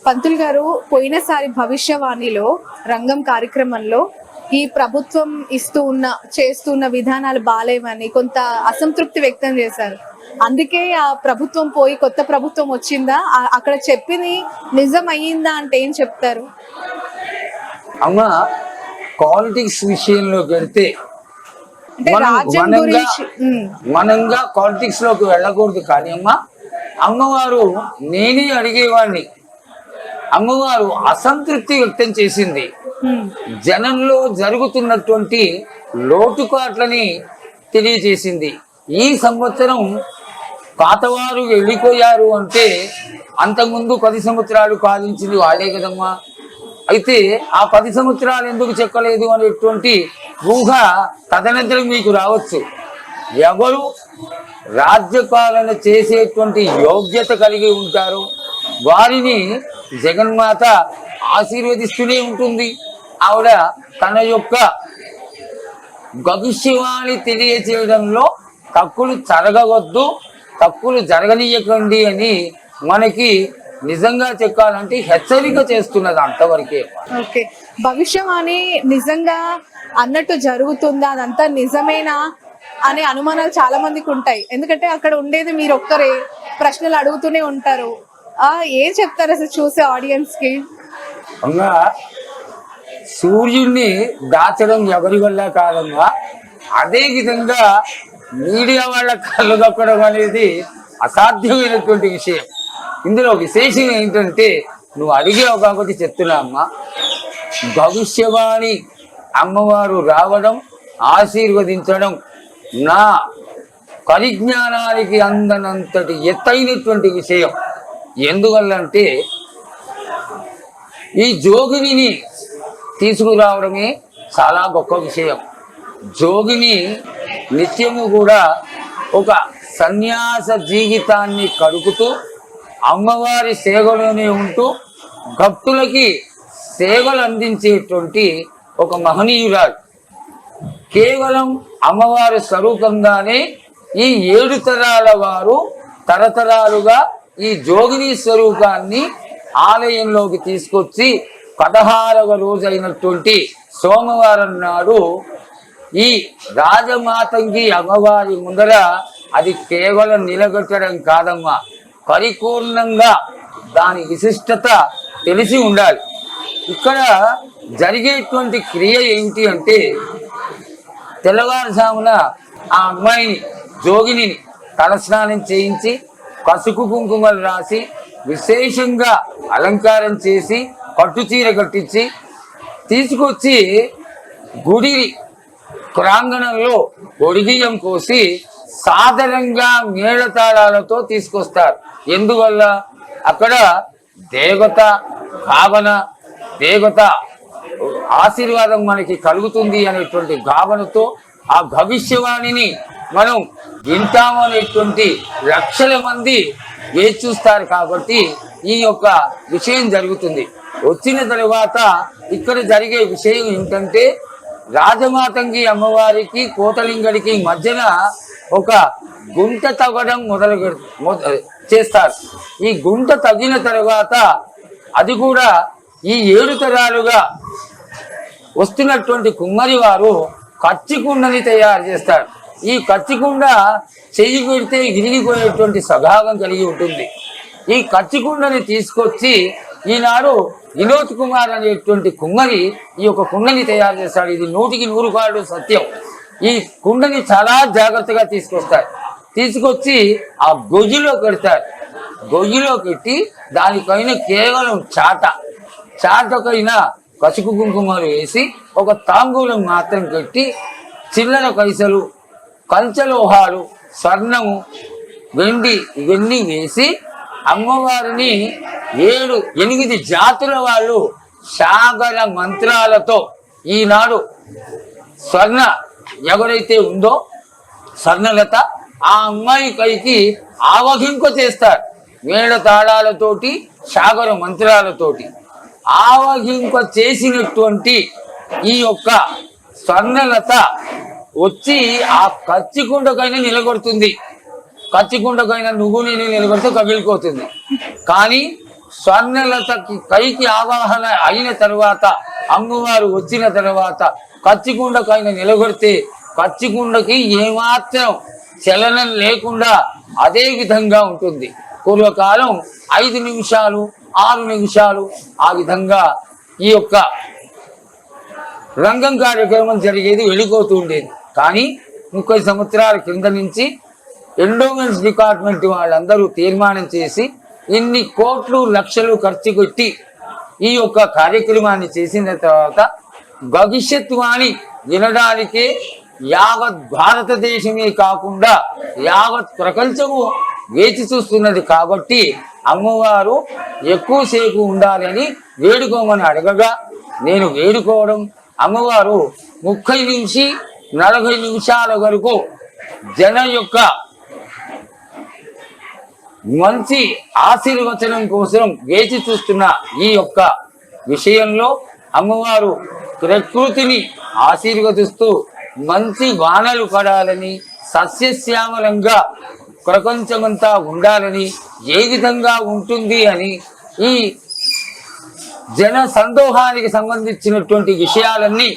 పంతులు గారు, పోయినసారి భవిష్యవాణిలో రంగం కార్యక్రమంలో ఈ ప్రభుత్వం చేస్తున్న విధానాలు బాలేవని కొంత అసంతృప్తి వ్యక్తం చేశారు. అందుకే ఆ ప్రభుత్వం పోయి కొత్త ప్రభుత్వం వచ్చిందా, అక్కడ చెప్పింది నిజం అయ్యిందా అంటే ఏం చెప్తారు? అమ్మ, పాలిటిక్స్ విషయంలోకి వెళ్తే మనంగా పాలిటిక్స్ లోకి వెళ్ళకూడదు. కానీ అమ్మవారు నేనే అడిగేవాడిని. అమ్మవారు అసంతృప్తి వ్యక్తం చేసింది. జనంలో జరుగుతున్నటువంటి లోటుపాట్లని తెలియజేసింది. ఈ సంవత్సరం పాతవారు వెళ్ళిపోయారు అంటే అంతకుముందు 10 సంవత్సరాలు పాలించింది వాళ్ళే కదమ్మా. అయితే ఆ 10 సంవత్సరాలు ఎందుకు చెక్కలేదు అనేటువంటి ఊహ తదనంతరం మీకు రావచ్చు. ఎవరు రాజ్యపాలన చేసేటువంటి యోగ్యత కలిగి ఉంటారో వారిని జగన్మాత ఆశీర్వదిస్తూనే ఉంటుంది. ఆవిడ తన యొక్క భవిష్యవాణి తెలియచేయడంలో తక్కువలు జరగవద్దు, తక్కువలు జరగనీయకండి అని మనకి నిజంగా చెప్పాలంటే హెచ్చరిక చేస్తున్నది అంతవరకే. ఓకే, భవిష్యవాణి నిజంగా అన్నట్టు జరుగుతుందా, అదంతా నిజమేనా అనే అనుమానాలు చాలా మందికి ఉంటాయి. ఎందుకంటే అక్కడ ఉండేది మీరు ఒక్కరే, ప్రశ్నలు అడుగుతూనే ఉంటారు. ఏం చెప్తారు అసలు చూసే ఆడియన్స్ కి? సూర్యుడిని దాచడం ఎవరి వల్ల కాదమ్మా. అదే విధంగా మీడియా వాళ్ళ కళ్ళు కప్పడం అనేది అసాధ్యమైనటువంటి విషయం. ఇందులో విశేషం ఏంటంటే నువ్వు అడిగావు కాబట్టి చెప్తున్నా అమ్మా. భవిష్యవాణి అమ్మవారు రావడం, ఆశీర్వదించడం నా పరిజ్ఞానానికి అందనంతటి ఎత్తైనటువంటి విషయం. ఎందువల్లంటే ఈ జోగిని తీసుకురావడమే చాలా గొప్ప విషయం. జోగిని నిత్యము కూడా ఒక సన్యాస జీవితాన్ని గడుపుతూ అమ్మవారి సేవలోనే ఉంటూ భక్తులకి సేవలు అందించేటువంటి ఒక మహనీయురాలు. కేవలం అమ్మవారి స్వరూపంగానే ఈ 7 తరాల వారు తరతరాలుగా ఈ జోగిని స్వరూపాన్ని ఆలయంలోకి తీసుకొచ్చి 16వ రోజైనటువంటి సోమవారం నాడు ఈ రాజమాతంగి అమ్మవారి ముందర అది కేవలం నిలబెట్టడం కాదమ్మా, పరిపూర్ణంగా దాని విశిష్టత తెలిసి ఉండాలి. ఇక్కడ జరిగేటువంటి క్రియ ఏమిటి అంటే తెల్లవారుజామున ఆ అమ్మాయిని జోగిని తలస్నానం చేయించి పసుపు కుంకుమలు రాసి విశేషంగా అలంకారం చేసి పట్టుచీర కట్టించి తీసుకొచ్చి గుడి ప్రాంగణంలో ఒడిగియం కోసి సాధారణంగా మేళతాళాలతో తీసుకొస్తారు. ఎందువల్ల అక్కడ దేవత భావన, దేవత ఆశీర్వాదం మనకి కలుగుతుంది అనేటువంటి భావనతో ఆ భవిష్యవాణిని మనం వింటాము అనేటువంటి లక్షల మంది వేచి చూస్తారు. కాబట్టి ఈ యొక్క విషయం జరుగుతుంది. వచ్చిన తర్వాత ఇక్కడ జరిగే విషయం ఏంటంటే రాజమాతంగి అమ్మవారికి కోటలింగడికి మధ్యన ఒక గుంట తవ్వడం చేస్తారు. ఈ గుంట తవ్విన తర్వాత అది కూడా ఈ 7 తరాలుగా వస్తున్నటువంటి కుమ్మరి వారు కచ్చికుండని తయారు చేస్తారు. ఈ కచ్చికుండ చెయ్యి పెడితే విరిగిపోయేటువంటి స్వభావం కలిగి ఉంటుంది. ఈ కచ్చికుండని తీసుకొచ్చి ఈనాడు వినోద్ కుమార్ అనేటువంటి కుమ్మరి ఈ యొక్క కుండని తయారు చేస్తాడు. ఇది 100కి 100 సత్యం. ఈ కుండని చాలా జాగ్రత్తగా తీసుకొచ్చి ఆ గొయ్యిలో పెడతారు. గొయ్యిలో పెట్టి దానిపైన కేవలం చాటకైనా పసుపు కుంకుమలు వేసి ఒక తాంబూలం మాత్రం పెట్టి చిల్లర పైసలు, పంచలోహాలు, స్వర్ణము, వెండి ఇవన్నీ వేసి అమ్మవారిని 8 జాతుల వాళ్ళు సాగర మంత్రాలతో ఈనాడు స్వర్ణ ఎవరైతే ఉందో స్వర్ణలత ఆ అమ్మాయి పైకి ఆవహింప చేస్తారు. మేళ తాళాలతోటి, సాగర మంత్రాలతోటి ఆవహింప చేసినటువంటి ఈ యొక్క స్వర్ణలత వచ్చి ఆ కచ్చికుండకైనా నిలబడుతుంది. కచ్చికుండకైనా నువ్వు నేను నిలబడితే కగిలిపోతుంది. కానీ స్వర్ణలతకి పైకి ఆవాహన అయిన తర్వాత అమ్మవారు వచ్చిన తర్వాత కచ్చికుండకు ఆయన నిలబడితే కచ్చికుండకి ఏమాత్రం చలనం లేకుండా అదే విధంగా ఉంటుంది. పూర్వకాలం 5 నిమిషాలు 6 నిమిషాలు ఆ విధంగా ఈ యొక్క రంగం కార్యక్రమం జరిగేది, వెళ్ళిపోతూ ఉండేది. కానీ 30 సంవత్సరాల కింద నుంచి ఎండోమెంట్స్ డిపార్ట్మెంట్ వాళ్ళందరూ తీర్మానం చేసి ఇన్ని కోట్లు లక్షలు ఖర్చు పెట్టి ఈ యొక్క కార్యక్రమాన్ని చేసిన తర్వాత భవిష్యత్తు వాణి వినడానికే యావత్ భారతదేశమే కాకుండా యావత్ ప్రపంచము వేచి చూస్తున్నది. కాబట్టి అమ్మవారు ఎక్కువసేపు ఉండాలని వేడుకోమని అడగగా నేను వేడుకోవడం, అమ్మవారు 30 నుంచి 40 నిమిషాల వరకు జన యొక్క మంచి ఆశీర్వచనం కోసం వేచి చూస్తున్న ఈ యొక్క విషయంలో అమ్మవారు ప్రకృతిని ఆశీర్వదిస్తూ మంచి వానలు పడాలని, సస్యశ్యామలంగా ప్రపంచమంతా ఉండాలని, ఏ విధంగా ఉంటుంది అని ఈ జన సందోహానికి సంబంధించినటువంటి విషయాలన్నీ,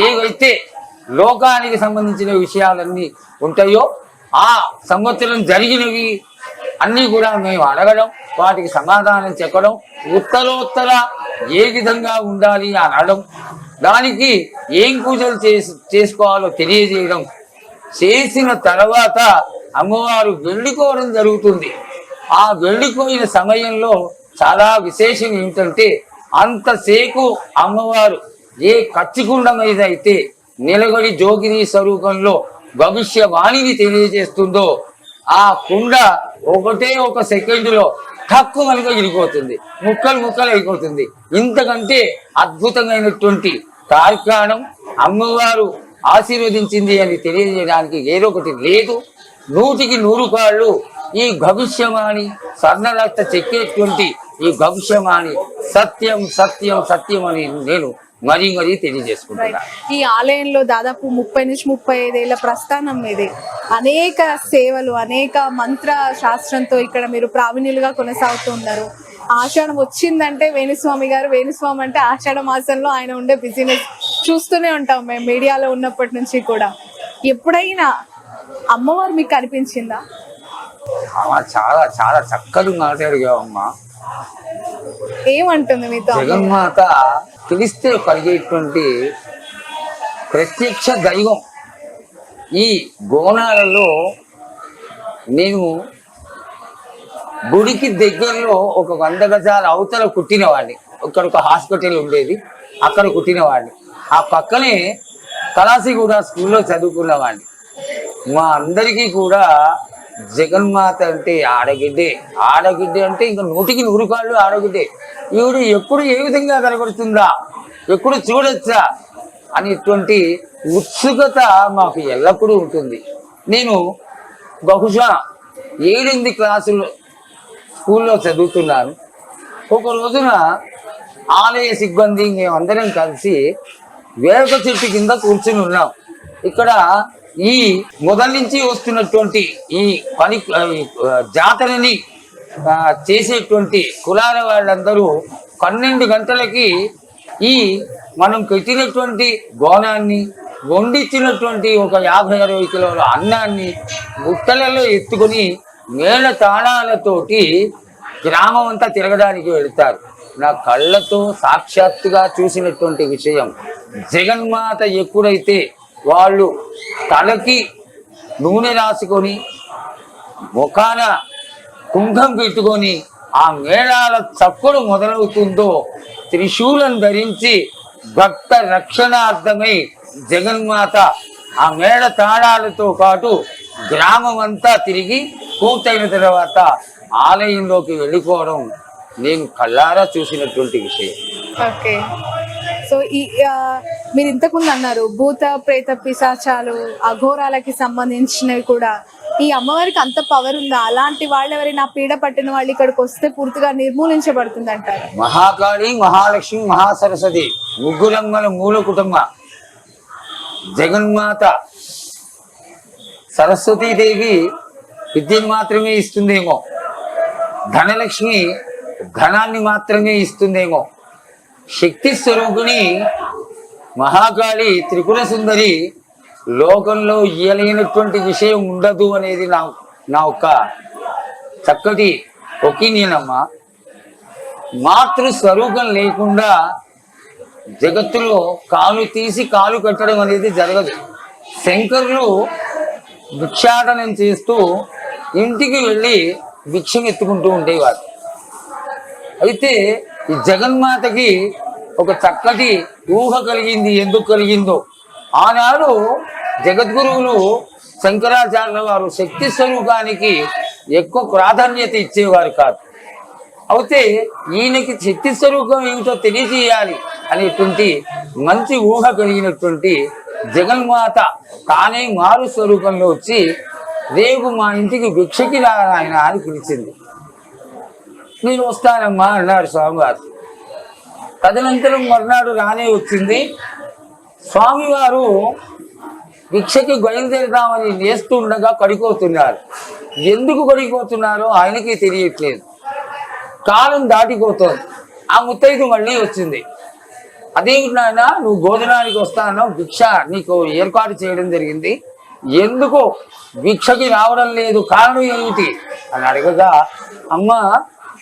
ఏవైతే లోకానికి సంబంధించిన విషయాలన్నీ ఉంటాయో ఆ సంవత్సరం జరిగినవి అన్నీ కూడా మేము అడగడం, వాటికి సమాధానం చెప్పడం, ఉత్తరోత్తర ఏ విధంగా ఉండాలి అని అనడం, దానికి ఏం పూజలు చేసుకోవాలో తెలియజేయడం, చేసిన తర్వాత అమ్మవారు వెళ్ళిపోవడం జరుగుతుంది. ఆ వెళ్ళిపోయిన సమయంలో చాలా విశేషం ఏమిటంటే, అంతసేపు అమ్మవారు ఏ కచ్చికుండ మీద అయితే నిలబడి జోగిని స్వరూపంలో భవిష్యవాణిని తెలియజేస్తుందో ఆ కుండ ఒకటే ఒక సెకండ్లో తక్కువ మనకు వెళ్ళిపోతుంది, ముక్కలు అయిపోతుంది. ఇంతకంటే అద్భుతమైనటువంటి కార్యక్రమం అమ్మవారు ఆశీర్వదించింది అని తెలియజేయడానికి ఏదొకటి లేదు. 100కి 100 కాళ్ళు ఈ భవిష్యవాణి స్వర్ణరక్త చెక్కేటువంటి ఈ భవిష్యవాణి సత్యం సత్యం సత్యం అని నేను మరీ తెలియజేసుకుంటున్నాను. ఈ ఆలయంలో దాదాపు 30 నుంచి 35 ఏళ్ల ప్రస్థానం ఇది. అనేక సేవలు, అనేక మంత్ర శాస్త్రంతో ఇక్కడ మీరు ప్రావీణ్యులుగా కొనసాగుతూ ఉన్నారు. ఆషాఢం వచ్చిందంటే వేణుస్వామి గారు, వేణుస్వామి అంటే ఆషాఢ మాసంలో ఆయన ఉండే బిజినెస్ చూస్తూనే ఉంటాం మేము మీడియాలో ఉన్నప్పటి నుంచి కూడా. ఎప్పుడైనా అమ్మవారు మీకు కనిపించిందా? చాలా చాలా చక్కటి మాట్లాడిగావమ్మా. ఏమంటుంది మీతో? జగన్మాత పిలిస్తే కలిగేటువంటి ప్రత్యక్ష దైవం. ఈ గోనాలలో నేను గుడికి దగ్గరలో ఒక 100 గజాల అవతల కుట్టినవాడిని. ఇక్కడ ఒక హాస్పిటల్ ఉండేది, అక్కడ కుట్టినవాడిని. ఆ పక్కనే కలాసిగూడ స్కూల్లో చదువుకున్నవాడిని. మా అందరికీ కూడా జగన్మాత అంటే ఆడగిడ్డే అంటే ఇంకా 100కి 100 కాళ్ళు ఆడగిడ్డే. ఈవిడ ఎప్పుడు ఏ విధంగా కనబడుతుందా, ఎప్పుడు చూడొచ్చా అనేటువంటి ఉత్సుకత మాకు ఎల్లప్పుడూ ఉంటుంది. నేను బహుశా 7-8 క్లాసులు స్కూల్లో చదువుతున్నాను. ఒక రోజున ఆలయ సిబ్బంది మేమందరం కలిసి వేప చెట్టు కింద కూర్చుని ఉన్నాం. ఇక్కడ ఈ మొదటి నుంచి వస్తున్నటువంటి ఈ పని జాతరని చేసేటువంటి కులాల వాళ్ళందరూ 12 గంటలకి ఈ మనం పెట్టినటువంటి బోనాన్ని, వండించినటువంటి ఒక 50-60 కిలోల అన్నాన్ని బుట్టలలో ఎత్తుకొని మేళ తాళాలతోటి గ్రామం అంతా తిరగడానికి వెళ్తారు. నా కళ్ళతో సాక్షాత్తుగా చూసినటువంటి విషయం, జగన్మాత ఎప్పుడైతే వాళ్ళు తలకి నూనె రాసుకొని ముఖాన కుంభం పెట్టుకొని ఆ మేళాల చప్పుడు మొదలవుతుందో, త్రిశూలం ధరించి భక్త రక్షణార్థమై జగన్మాత ఆ మేళ తాళాలతో పాటు గ్రామం అంతా తిరిగి పూర్తయిన తర్వాత ఆలయంలోకి వెళ్ళిపోవడం నేను కళ్ళారా చూసినటువంటి విషయం. ఓకే, సో ఈ మీరు ఇంతకుముందు అన్నారు భూత ప్రేత పిశాచాలు అఘోరాలకి సంబంధించినవి కూడా ఈ అమ్మవారికి అంత పవర్ ఉందా? అలాంటి వాళ్ళు ఎవరైనా పీడ పట్టిన వాళ్ళు ఇక్కడికి వస్తే పూర్తిగా నిర్మూలించబడుతుంది అంటారు. మహాకాళి, మహాలక్ష్మి, మహాసరస్వతి ముగ్గురమ్మల మూల కుటుంబ జగన్మాత సరస్వతీదేవి విద్యను మాత్రమే ఇస్తుందేమో, ధనలక్ష్మి ఘనాన్ని మాత్రమే ఇస్తుందేమో. శక్తి స్వరూపిణి మహాకాళి త్రిపుర సుందరి లోకంలో ఇయ్యలేనటువంటి విషయం ఉండదు అనేది నా ఒక చక్కటి ఒపీనియన్ అమ్మా. మాతృ స్వరూపం లేకుండా జగత్తులో కాలు తీసి కాలు కట్టడం అనేది జరగదు. శంకరులు భిక్షాటనం చేస్తూ ఇంటికి వెళ్ళి భిక్షం ఎత్తుకుంటూ ఉండేవారు. అయితే ఈ జగన్మాతకి ఒక చక్కటి ఊహ కలిగింది. ఎందుకు కలిగిందో, ఆనాడు జగద్గురువులు శంకరాచార్యుల వారు శక్తి స్వరూపానికి ఎక్కువ ప్రాధాన్యత ఇచ్చేవారు కాదు. అయితే ఈయనకి శక్తి స్వరూపం ఏమిటో తెలియజేయాలి అనేటువంటి మంచి ఊహ కలిగినటువంటి జగన్మాత తానే మారు స్వరూపంలో వచ్చి రేపు మా ఇంటికి భిక్షకి ఆయన అని పిలిచింది. నేను వస్తానమ్మా అన్నాడు స్వామివారు. తదనంతరం మర్నాడు రానే వచ్చింది. స్వామివారు భిక్షకి బయలుదేరుతామని లేస్తుండగా కడిపోతున్నారు. ఎందుకు కడిపోతున్నారో ఆయనకి తెలియట్లేదు. కాలం దాటిపోతుంది. ఆ ముత్తైదు మళ్ళీ వచ్చింది. అదేమిటి నాయన, నువ్వు భోజనానికి వస్తానో భిక్ష నీకు ఏర్పాటు చేయడం జరిగింది, ఎందుకు భిక్షకి రావడం లేదు, కారణం ఏమిటి అని అడగగా, అమ్మ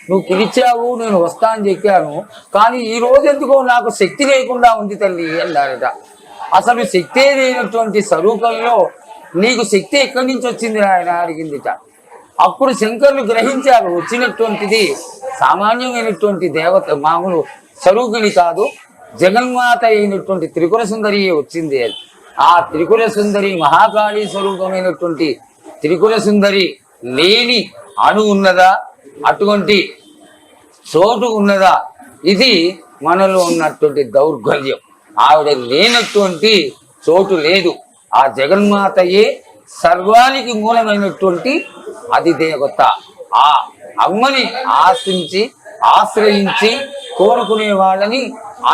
నువ్వు పిలిచావు, నేను వస్తా అని చెప్పాను, కానీ ఈ రోజు ఎందుకో నాకు శక్తి లేకుండా ఉంది తల్లి అన్నారట. అసలు శక్తే లేనటువంటి స్వరూపంలో నీకు శక్తి ఎక్కడి నుంచి వచ్చింది ఆయన అడిగిందిట. అప్పుడు శంకరులు గ్రహించారు, వచ్చినటువంటిది సామాన్యమైనటువంటి దేవత మామూలు స్వరూపిణి కాదు, జగన్మాత అయినటువంటి త్రిపుర సుందరి వచ్చింది. ఆ త్రిపుర సుందరి మహాకాళీ స్వరూపమైనటువంటి త్రిపుర సుందరి లేని అణు ఉన్నదా, అటువంటి చోటు ఉన్నదా? ఇది మనలో ఉన్నటువంటి దౌర్బల్యం. ఆవిడ లేనటువంటి చోటు లేదు. ఆ జగన్మాతయే సర్వానికి మూలమైనటువంటి అది దేవత. ఆ అమ్మని ఆశ్రయించి కోరుకునే వాళ్ళని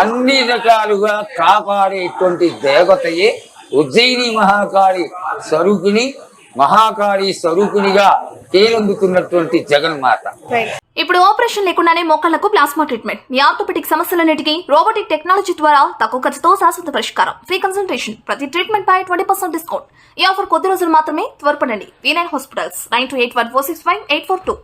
అన్ని రకాలుగా కాపాడేటువంటి దేవతయే ఉజ్జయిని మహాకాళి స్వరూపిణి, మహాకాళి స్వరూపిణిగా తేలొందుతున్నటువంటి జగన్మాత. ఇప్పుడు ఆపరేషన్ లేకుండానే మోకాళ్లకు ప్లాస్మా ట్రీట్మెంట్, మీ ఆర్థోపెటిక్ సమస్యలన్నిటికీ రోబోటిక్ టెక్నాలజీ ద్వారా తక్కువ ఖర్చుతో శాశ్వత పరిష్కారం, ఫ్రీ కన్సల్టేషన్, ప్రతి ట్రీట్మెంట్ పై 20% డిస్కౌంట్. ఈ ఆఫర్ కొద్ది రోజులు మాత్రమే. త్వరపడండి. V9 hospitals 9281465842.